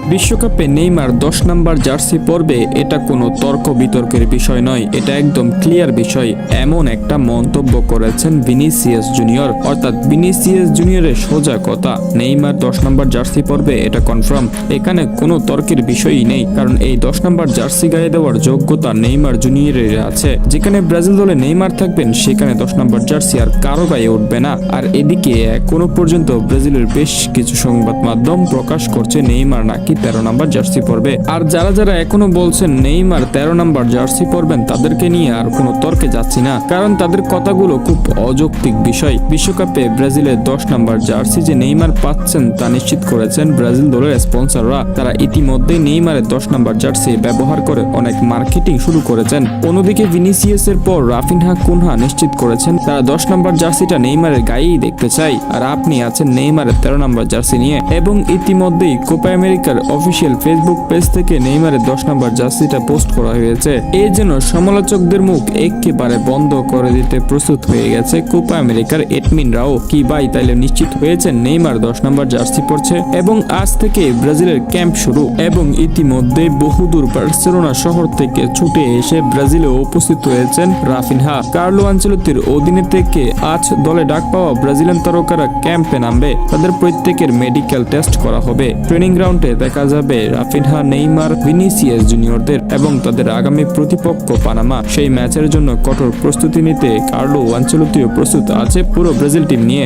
বিশ্বকাপে নেইমার 10 নম্বর জার্সি পরবে, এটা কোনো তর্ক বিতর্কের বিষয় নয়, এটা একদম ক্লিয়ার বিষয়। এমন একটা মন্তব্য করেছেন ভিনিসিয়াস জুনিয়র। অর্থাৎ ভিনিসিয়াস জুনিয়রের সোজা কথা, নেইমার 10 নম্বর জার্সি পরবে, এটা কনফার্ম। এখানে কোনো তর্কের বিষয়ই নেই, কারণ এই 10 নম্বর জার্সি গায়ে দেওয়ার যোগ্যতা নেইমার জুনিয়রের আছে। যেখানে ব্রাজিল দলে নেইমার থাকবেন, সেখানে 10 নম্বর জার্সি আর কারো গায়ে উঠবে না। আর এদিকে এখনো পর্যন্ত ব্রাজিলের বেশ কিছু সংবাদ মাধ্যম প্রকাশ করছে নেইমার নাকি 13 নম্বর জার্সি পরবে। আর যারা যারা এখনো বলছেন নেইমার 13 নম্বর জার্সি পরবেন, তাদেরকে নিয়ে আর কোনো তর্কে যাচ্ছি না, কারণ তাদের কথাগুলো খুব অযৌক্তিক বিষয়। বিশ্বকাপে ব্রাজিলের 10 নম্বর জার্সি যে নেইমার পাচ্ছেন তা নিশ্চিত করেছেন ব্রাজিল দলের স্পন্সররা। তারা ইতিমধ্যেই নেইমারের 10 নম্বর জার্সি ব্যবহার করে অনেক মার্কেটিং শুরু করেছেন। অন্যদিকে ভিনিসিয়াসের পর রাফিনহা কুনহা নিশ্চিত করেছেন তারা 10 নম্বর জার্সিটা নেইমারের গায়েই দেখতে চাই। আর আপনি আছেন নেইমারের 13 নম্বর জার্সি নিয়ে। এবং ইতিমধ্যেই কোপা আমেরিকার অফিসিয়াল ফেসবুক পেজ থেকে নেইমারের 10 নম্বর জার্সিটা পোস্ট করা হয়েছে। এই জন্য সমালোচকদের মুখ একেবারে বন্ধ করে দিতে প্রস্তুত হয়ে গেছে কোপা আমেরিকার এডমিনরাও। কি ভাই, তাইলে নিশ্চিত হয়েছে নেইমার 10 নম্বর জার্সি পরছে এবং আজ থেকে ব্রাজিলের ক্যাম্প শুরু। এবং ইতিমধ্যে বহুদূর বার্সেলোনা শহর থেকে ছুটে এসে ব্রাজিলে উপস্থিত হয়েছেন রাফিনহা। কার্লো আনচেলত্তির অধীনে থেকে আজ দলে ডাক পাওয়া ব্রাজিলিয়ান তারকারা ক্যাম্পে নামবে। তাদের প্রত্যেকের মেডিকেল টেস্ট করা হবে। ট্রেনিং গ্রাউন্ডে দেখা যাবে রাফিনহা, নেইমার, ভিনিসিয়াস জুনিয়রদের এবং তাদের আগামী প্রতিপক্ষ পানামা। সেই ম্যাচের জন্য কঠোর প্রস্তুতি নিতে কার্লো আনচেলত্তিও প্রস্তুত আছে পুরো ব্রাজিল টিম নিয়ে।